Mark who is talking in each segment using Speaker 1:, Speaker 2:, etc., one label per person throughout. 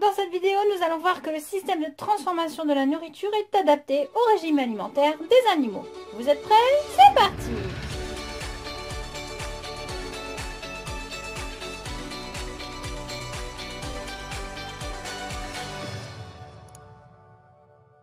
Speaker 1: Dans cette vidéo, nous allons voir que le système de transformation de la nourriture est adapté au régime alimentaire des animaux. Vous êtes prêts? C'est parti!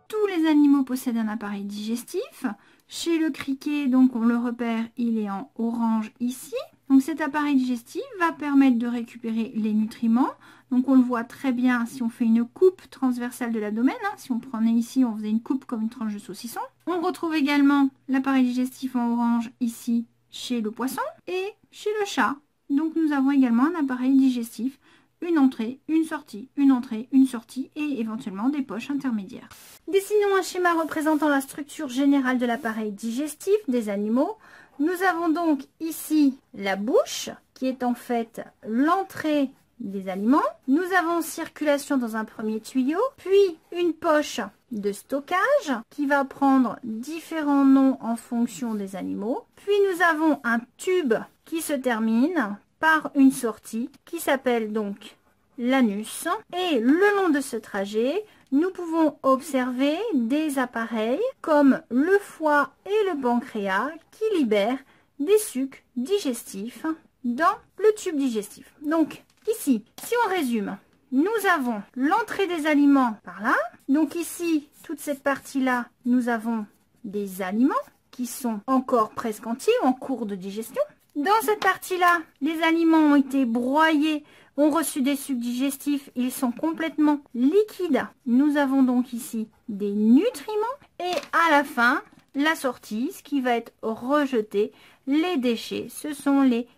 Speaker 1: Tous les animaux possèdent un appareil digestif. Chez le criquet, donc on le repère, il est en orange ici. Donc cet appareil digestif va permettre de récupérer les nutriments. Donc on le voit très bien si on fait une coupe transversale de l'abdomen. Si on prenait ici, on faisait une coupe comme une tranche de saucisson. On retrouve également l'appareil digestif en orange ici chez le poisson et chez le chat. Donc nous avons également un appareil digestif, une entrée, une sortie, une entrée, une sortie et éventuellement des poches intermédiaires. Dessinons un schéma représentant la structure générale de l'appareil digestif des animaux. Nous avons donc ici la bouche qui est en fait l'entrée des aliments. Nous avons circulation dans un premier tuyau, puis une poche de stockage qui va prendre différents noms en fonction des animaux. Puis nous avons un tube qui se termine par une sortie qui s'appelle donc l'anus. Et le long de ce trajet, nous pouvons observer des appareils comme le foie et le pancréas qui libèrent des sucs digestifs dans le tube digestif. Donc ici, si on résume, nous avons l'entrée des aliments par là. Donc ici, toute cette partie-là, nous avons des aliments qui sont encore presque entiers, en cours de digestion. Dans cette partie-là, les aliments ont été broyés, ont reçu des sucs digestifs, ils sont complètement liquides. Nous avons donc ici des nutriments et à la fin, la sortie, ce qui va être rejeté, les déchets, ce sont les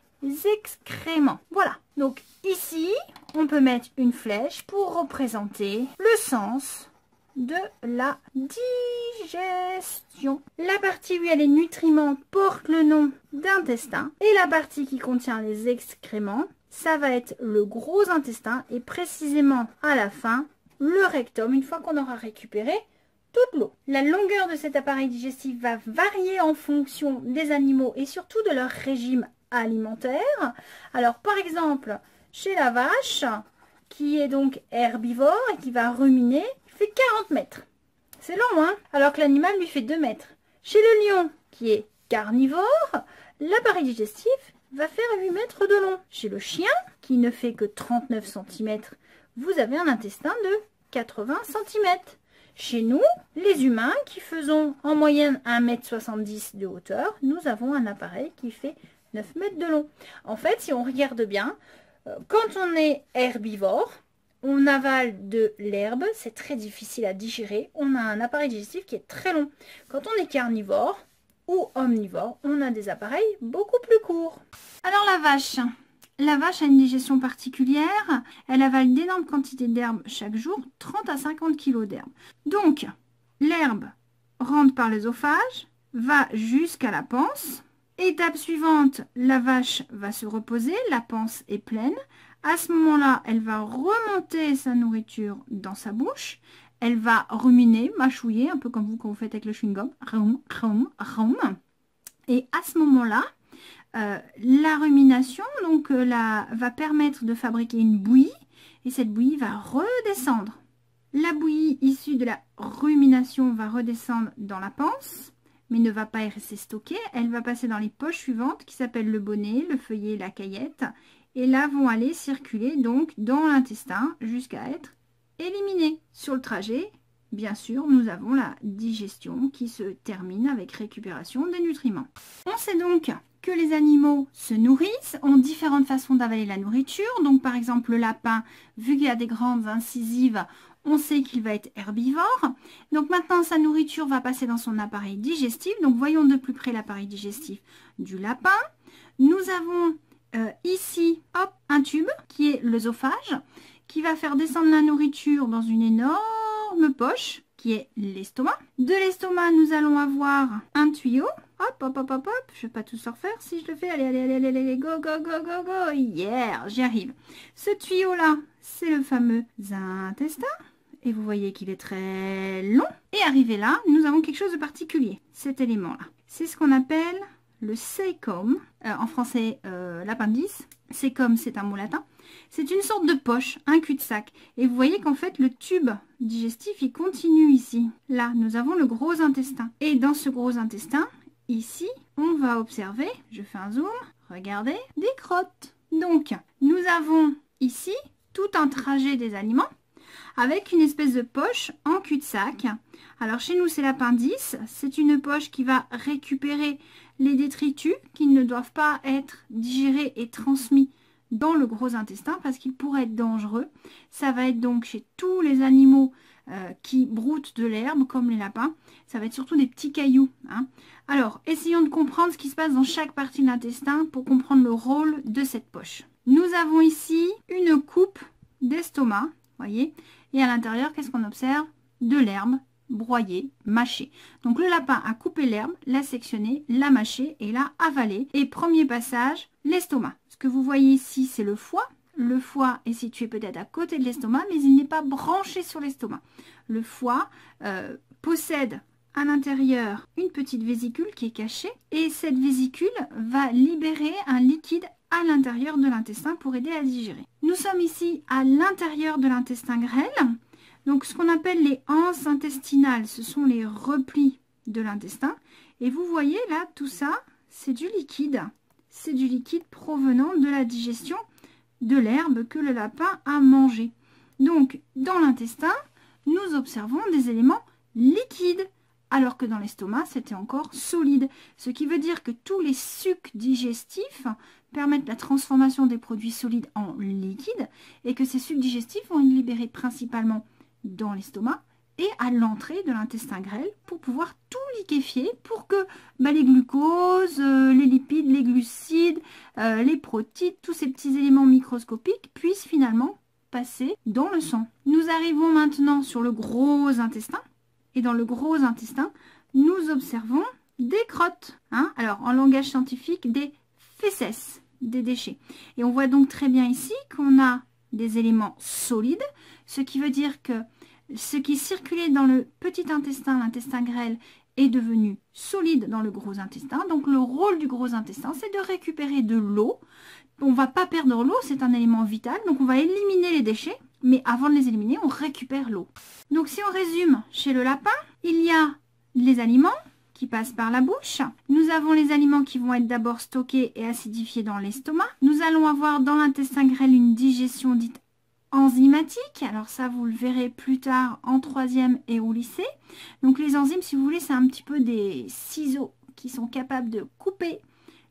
Speaker 1: excréments. Voilà, donc ici, on peut mettre une flèche pour représenter le sens de la digestion. La partie où il y a les nutriments porte le nom d'intestin et la partie qui contient les excréments, ça va être le gros intestin et précisément à la fin, le rectum, une fois qu'on aura récupéré toute l'eau. La longueur de cet appareil digestif va varier en fonction des animaux et surtout de leur régime alimentaire. Alors par exemple, chez la vache, qui est donc herbivore et qui va ruminer, il fait 40 mètres. C'est long, hein? Alors que l'animal lui fait 2 mètres. Chez le lion, qui est carnivore, l'appareil digestif va faire 8 mètres de long. Chez le chien, qui ne fait que 39 cm, vous avez un intestin de 80 cm. Chez nous, les humains, qui faisons en moyenne 1,70 m de hauteur, nous avons un appareil qui fait 9 mètres de long. En fait, si on regarde bien, quand on est herbivore, on avale de l'herbe, c'est très difficile à digérer. On a un appareil digestif qui est très long. Quand on est carnivore ou omnivore, on a des appareils beaucoup plus courts. Alors la vache a une digestion particulière. Elle avale d'énormes quantités d'herbe chaque jour, 30 à 50 kg d'herbe. Donc, l'herbe rentre par l'œsophage, va jusqu'à la panse. Étape suivante, la vache va se reposer, la panse est pleine. À ce moment-là, elle va remonter sa nourriture dans sa bouche. Elle va ruminer, mâchouiller, un peu comme vous quand vous faites avec le chewing-gum. Rum, rum, rum. Et à ce moment-là, la rumination va permettre de fabriquer une bouillie. Et cette bouillie va redescendre. La bouillie issue de la rumination va redescendre dans la panse, mais ne va pas y rester stockée. Elle va passer dans les poches suivantes qui s'appellent le bonnet, le feuillet, la caillette. Et là vont aller circuler donc dans l'intestin jusqu'à être éliminées. Sur le trajet, bien sûr, nous avons la digestion qui se termine avec récupération des nutriments. On sait donc que les animaux se nourrissent, ont différentes façons d'avaler la nourriture. Donc par exemple le lapin, vu qu'il a des grandes incisives, on sait qu'il va être herbivore. Donc maintenant sa nourriture va passer dans son appareil digestif. Donc voyons de plus près l'appareil digestif du lapin. Nous avons ici un tube qui est l'œsophage qui va faire descendre la nourriture dans une énorme poche qui est l'estomac. De l'estomac, nous allons avoir un tuyau. Hop, hop, hop, hop, hop. Je ne vais pas tout se refaire. Si je le fais, allez, allez, allez, allez, go, go, go, go, go. Yeah, j'y arrive. Ce tuyau-là, c'est le fameux intestin. Et vous voyez qu'il est très long. Et arrivé là, nous avons quelque chose de particulier. Cet élément-là. C'est ce qu'on appelle le cæcum. En français, l'appendice. Cæcum, c'est un mot latin. C'est une sorte de poche, un cul-de-sac. Et vous voyez qu'en fait, le tube digestif, il continue ici. Là, nous avons le gros intestin. Et dans ce gros intestin, ici, on va observer, je fais un zoom, regardez, des crottes. Donc, nous avons ici tout un trajet des aliments avec une espèce de poche en cul-de-sac. Alors chez nous, c'est l'appendice. C'est une poche qui va récupérer les détritus qui ne doivent pas être digérés et transmis dans le gros intestin parce qu'ils pourraient être dangereux. Ça va être donc chez tous les animaux qui broutent de l'herbe, comme les lapins. Ça va être surtout des petits cailloux. Hein. Alors, essayons de comprendre ce qui se passe dans chaque partie de l'intestin pour comprendre le rôle de cette poche. Nous avons ici une coupe d'estomac, voyez, et à l'intérieur, qu'est-ce qu'on observe? De l'herbe broyée, mâchée. Donc le lapin a coupé l'herbe, l'a sectionnée, l'a mâchée et l'a avalée. Et premier passage, l'estomac. Ce que vous voyez ici, c'est le foie. Le foie est situé peut-être à côté de l'estomac, mais il n'est pas branché sur l'estomac. Le foie possède à l'intérieur une petite vésicule qui est cachée et cette vésicule va libérer un liquide à l'intérieur de l'intestin pour aider à digérer. Nous sommes ici à l'intérieur de l'intestin grêle. Donc ce qu'on appelle les anses intestinales, ce sont les replis de l'intestin. Et vous voyez là, tout ça, c'est du liquide. C'est du liquide provenant de la digestion de l'herbe que le lapin a mangé. Donc dans l'intestin, nous observons des éléments liquides, alors que dans l'estomac, c'était encore solide. Ce qui veut dire que tous les sucs digestifs permettent la transformation des produits solides en liquides et que ces sucs digestifs vont être libérés principalement dans l'estomac et à l'entrée de l'intestin grêle pour pouvoir tout liquéfier pour que les glucoses, les lipides, les glucides, les protides, tous ces petits éléments microscopiques puissent finalement passer dans le sang. Nous arrivons maintenant sur le gros intestin. Et dans le gros intestin, nous observons des crottes. Hein. Alors, en langage scientifique, des fécès, des déchets. Et on voit donc très bien ici qu'on a des éléments solides, ce qui veut dire que ce qui circulait dans le petit intestin, l'intestin grêle, est devenu solide dans le gros intestin. Donc, le rôle du gros intestin, c'est de récupérer de l'eau. On ne va pas perdre l'eau, c'est un élément vital. Donc, on va éliminer les déchets. Mais avant de les éliminer, on récupère l'eau. Donc si on résume, chez le lapin, il y a les aliments qui passent par la bouche. Nous avons les aliments qui vont être d'abord stockés et acidifiés dans l'estomac. Nous allons avoir dans l'intestin grêle une digestion dite enzymatique. Alors ça, vous le verrez plus tard en 3e et au lycée. Donc les enzymes, si vous voulez, c'est un petit peu des ciseaux qui sont capables de couper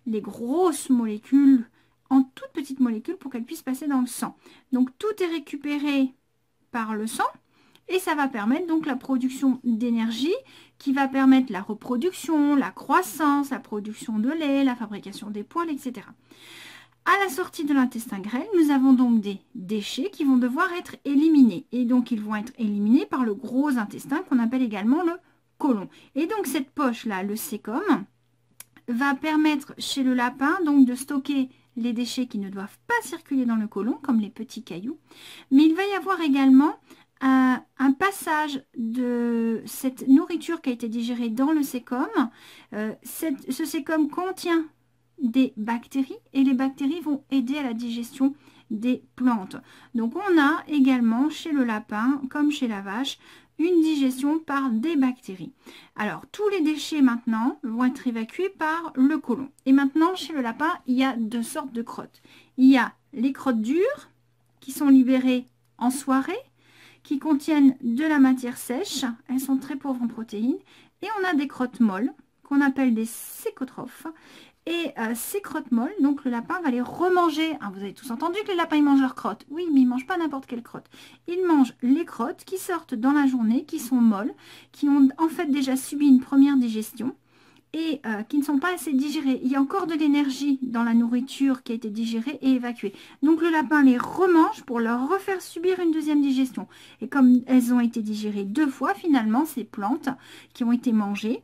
Speaker 1: les grosses molécules en toutes petites molécules pour qu'elles puissent passer dans le sang. Donc tout est récupéré par le sang et ça va permettre donc la production d'énergie qui va permettre la reproduction, la croissance, la production de lait, la fabrication des poils, etc. À la sortie de l'intestin grêle, nous avons donc des déchets qui vont devoir être éliminés. Et donc ils vont être éliminés par le gros intestin qu'on appelle également le côlon. Et donc cette poche-là, le cécum, va permettre chez le lapin donc de stocker les déchets qui ne doivent pas circuler dans le côlon, comme les petits cailloux. Mais il va y avoir également un passage de cette nourriture qui a été digérée dans le cécum. Ce cécum contient des bactéries et les bactéries vont aider à la digestion des plantes. Donc on a également chez le lapin, comme chez la vache, une digestion par des bactéries. Alors, tous les déchets maintenant vont être évacués par le côlon. Et maintenant, chez le lapin, il y a deux sortes de crottes. Il y a les crottes dures qui sont libérées en soirée, qui contiennent de la matière sèche. Elles sont très pauvres en protéines. Et on a des crottes molles qu'on appelle des cécotrophes. Et ces crottes molles, donc le lapin va les remanger. Ah, vous avez tous entendu que les lapins ils mangent leurs crottes. Oui, mais ils ne mangent pas n'importe quelle crotte. Ils mangent les crottes qui sortent dans la journée, qui sont molles, qui ont en fait déjà subi une première digestion et qui ne sont pas assez digérées. Il y a encore de l'énergie dans la nourriture qui a été digérée et évacuée. Donc le lapin les remange pour leur refaire subir une deuxième digestion. Et comme elles ont été digérées 2 fois, finalement, ces plantes qui ont été mangées,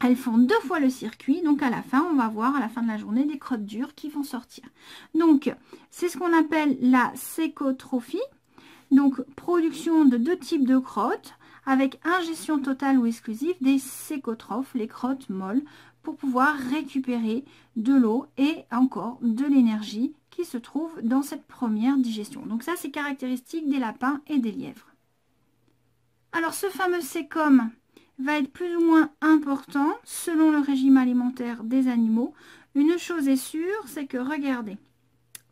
Speaker 1: elles font 2 fois le circuit, donc à la fin, on va voir à la fin de la journée des crottes dures qui vont sortir. Donc, c'est ce qu'on appelle la cécotrophie, donc production de 2 types de crottes, avec ingestion totale ou exclusive des cécotrophes, les crottes molles, pour pouvoir récupérer de l'eau et encore de l'énergie qui se trouve dans cette première digestion. Donc ça, c'est caractéristique des lapins et des lièvres. Alors ce fameux sécom va être plus ou moins important selon le régime alimentaire des animaux. Une chose est sûre, c'est que regardez.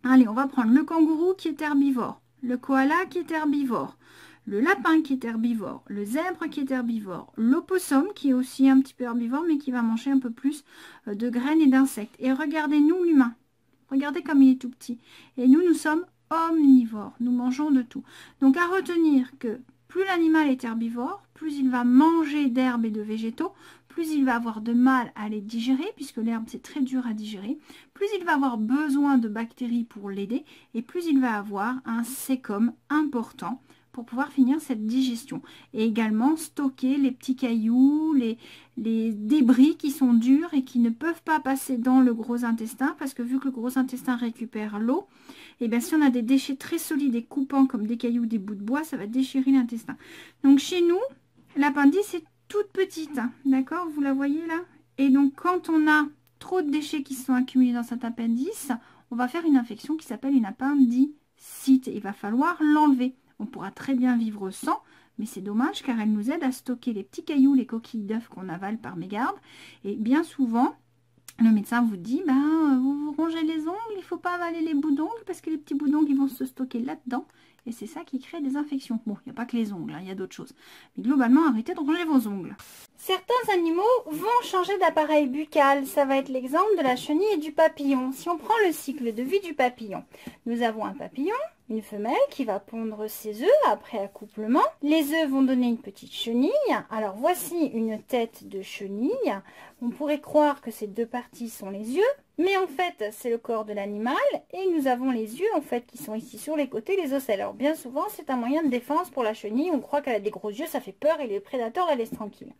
Speaker 1: Allez, on va prendre le kangourou qui est herbivore, le koala qui est herbivore, le lapin qui est herbivore, le zèbre qui est herbivore, l'opossum qui est aussi un petit peu herbivore mais qui va manger un peu plus de graines et d'insectes. Et regardez nous l'humain, regardez comme il est tout petit. Et nous sommes omnivores, nous mangeons de tout. Donc à retenir que plus l'animal est herbivore, plus il va manger d'herbes et de végétaux, plus il va avoir de mal à les digérer, puisque l'herbe c'est très dur à digérer, plus il va avoir besoin de bactéries pour l'aider, et plus il va avoir un sécom important pour pouvoir finir cette digestion. Et également stocker les petits cailloux, les débris qui sont durs et qui ne peuvent pas passer dans le gros intestin, parce que vu que le gros intestin récupère l'eau, et bien si on a des déchets très solides et coupants comme des cailloux, des bouts de bois, ça va déchirer l'intestin. Donc chez nous, l'appendice est toute petite, hein, d'accord, vous la voyez là. Et donc quand on a trop de déchets qui sont accumulés dans cet appendice, on va faire une infection qui s'appelle une appendicite. Il va falloir l'enlever. On pourra très bien vivre sans, mais c'est dommage car elle nous aide à stocker les petits cailloux, les coquilles d'œufs qu'on avale par mégarde. Et bien souvent, le médecin vous dit, vous rongez les ongles, il ne faut pas avaler les bouts d'ongles parce que les petits bouts d'ongles ils vont se stocker là-dedans. Et c'est ça qui crée des infections. Bon, il n'y a pas que les ongles, il y a d'autres choses. Mais globalement, arrêtez de ronger vos ongles. Certains animaux vont changer d'appareil buccal. Ça va être l'exemple de la chenille et du papillon. Si on prend le cycle de vie du papillon, nous avons un papillon, une femelle qui va pondre ses œufs après accouplement. Les œufs vont donner une petite chenille. Alors voici une tête de chenille. On pourrait croire que ces deux parties sont les yeux, mais en fait c'est le corps de l'animal et nous avons les yeux en fait qui sont ici sur les côtés, les ocelles. Alors bien souvent c'est un moyen de défense pour la chenille. On croit qu'elle a des gros yeux, ça fait peur et les prédateurs la laissent tranquille.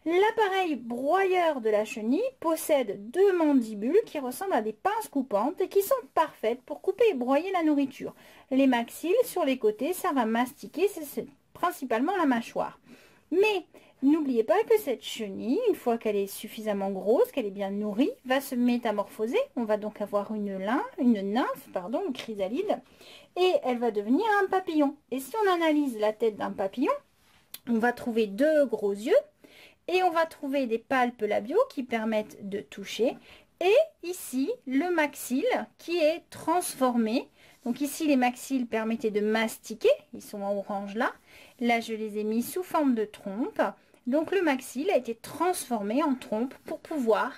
Speaker 1: L'appareil broyeur de la chenille possède deux mandibules qui ressemblent à des pinces coupantes et qui sont parfaites pour couper et broyer la nourriture. Les maxilles sur les côtés servent à mastiquer, c'est principalement la mâchoire. Mais n'oubliez pas que cette chenille, une fois qu'elle est suffisamment grosse, qu'elle est bien nourrie, va se métamorphoser. On va donc avoir une nymphe, une chrysalide, et elle va devenir un papillon. Et si on analyse la tête d'un papillon, on va trouver deux gros yeux, et on va trouver des palpes labiaux qui permettent de toucher. Et ici, le maxille qui est transformé. Donc ici, les maxilles permettaient de mastiquer. Ils sont en orange là. Là, je les ai mis sous forme de trompe. Donc le maxille a été transformé en trompe pour pouvoir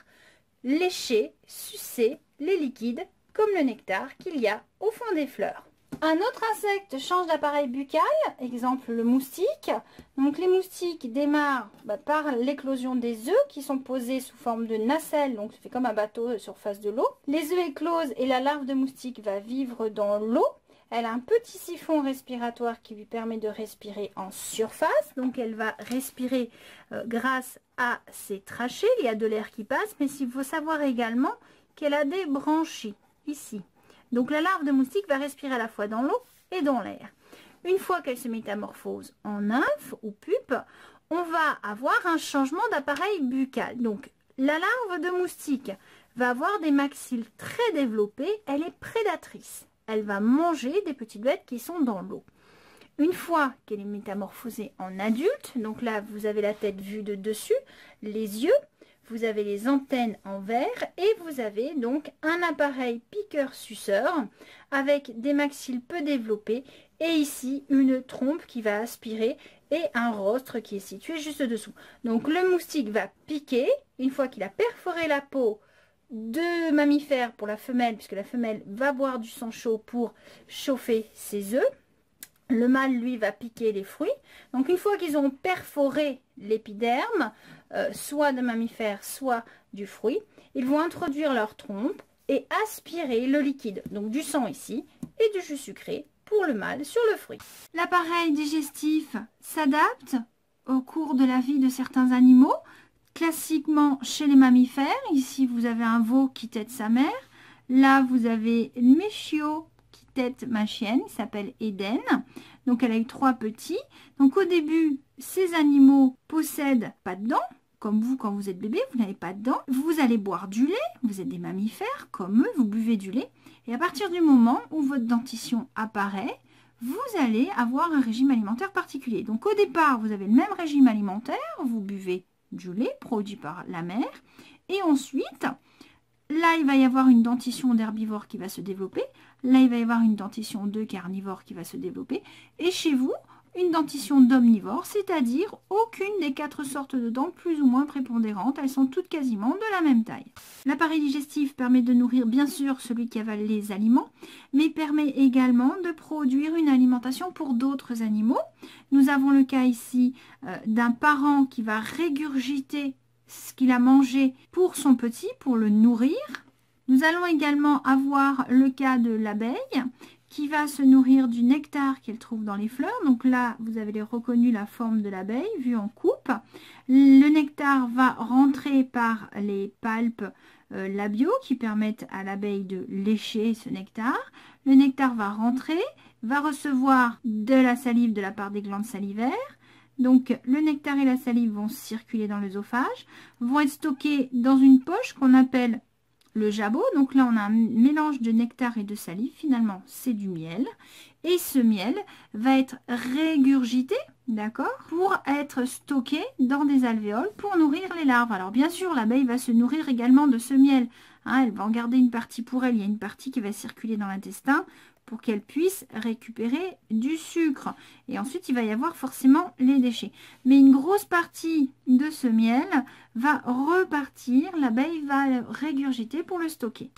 Speaker 1: lécher, sucer les liquides comme le nectar qu'il y a au fond des fleurs. Un autre insecte change d'appareil buccal, exemple le moustique. Donc les moustiques démarrent par l'éclosion des œufs qui sont posés sous forme de nacelle, donc ça fait comme un bateau sur face de l'eau. Les œufs éclosent et la larve de moustique va vivre dans l'eau. Elle a un petit siphon respiratoire qui lui permet de respirer en surface. Donc elle va respirer grâce à ses trachées, il y a de l'air qui passe, mais il faut savoir également qu'elle a des branchies ici. Donc la larve de moustique va respirer à la fois dans l'eau et dans l'air. Une fois qu'elle se métamorphose en nymphe ou pupe, on va avoir un changement d'appareil buccal. Donc la larve de moustique va avoir des maxilles très développés, elle est prédatrice. Elle va manger des petites bêtes qui sont dans l'eau. Une fois qu'elle est métamorphosée en adulte, donc là vous avez la tête vue de dessus, les yeux, vous avez les antennes en verre et vous avez donc un appareil piqueur-suceur avec des maxilles peu développés et ici une trompe qui va aspirer et un rostre qui est situé juste dessous. Donc le moustique va piquer une fois qu'il a perforé la peau de mammifère pour la femelle, puisque la femelle va boire du sang chaud pour chauffer ses œufs. Le mâle, lui, va piquer les fruits. Donc, une fois qu'ils ont perforé l'épiderme, soit de mammifère, soit du fruit, ils vont introduire leur trompe et aspirer le liquide. Donc, du sang ici et du jus sucré pour le mâle sur le fruit. L'appareil digestif s'adapte au cours de la vie de certains animaux. Classiquement, chez les mammifères, ici, vous avez un veau qui tète sa mère. Là, vous avez mes chiots qui tète ma chienne, qui s'appelle Eden. Donc elle a eu 3 petits. Donc au début, ces animaux possèdent pas de dents, comme vous quand vous êtes bébé, vous n'avez pas de dents, vous allez boire du lait, vous êtes des mammifères comme eux, vous buvez du lait, et à partir du moment où votre dentition apparaît, vous allez avoir un régime alimentaire particulier. Donc au départ, vous avez le même régime alimentaire, vous buvez du lait produit par la mère, et ensuite, là il va y avoir une dentition d'herbivore qui va se développer, là il va y avoir une dentition de carnivore qui va se développer, et chez vous, une dentition d'omnivore, c'est-à-dire aucune des 4 sortes de dents plus ou moins prépondérantes, elles sont toutes quasiment de la même taille. L'appareil digestif permet de nourrir bien sûr celui qui avale les aliments, mais permet également de produire une alimentation pour d'autres animaux. Nous avons le cas ici d'un parent qui va régurgiter ce qu'il a mangé pour son petit, pour le nourrir. Nous allons également avoir le cas de l'abeille qui va se nourrir du nectar qu'elle trouve dans les fleurs. Donc là, vous avez reconnu la forme de l'abeille vue en coupe. Le nectar va rentrer par les palpes labiaux qui permettent à l'abeille de lécher ce nectar. Le nectar va rentrer, va recevoir de la salive de la part des glandes salivaires. Donc le nectar et la salive vont circuler dans l'œsophage, vont être stockés dans une poche qu'on appelle le jabot. Donc là, on a un mélange de nectar et de salive. Finalement, c'est du miel. Et ce miel va être régurgité, d'accord, pour être stocké dans des alvéoles pour nourrir les larves. Alors bien sûr, l'abeille va se nourrir également de ce miel. Hein, elle va en garder une partie pour elle. Il y a une partie qui va circuler dans l'intestin pour qu'elle puisse récupérer du sucre. Et ensuite, il va y avoir forcément les déchets. Mais une grosse partie de ce miel va repartir, l'abeille va le régurgiter pour le stocker.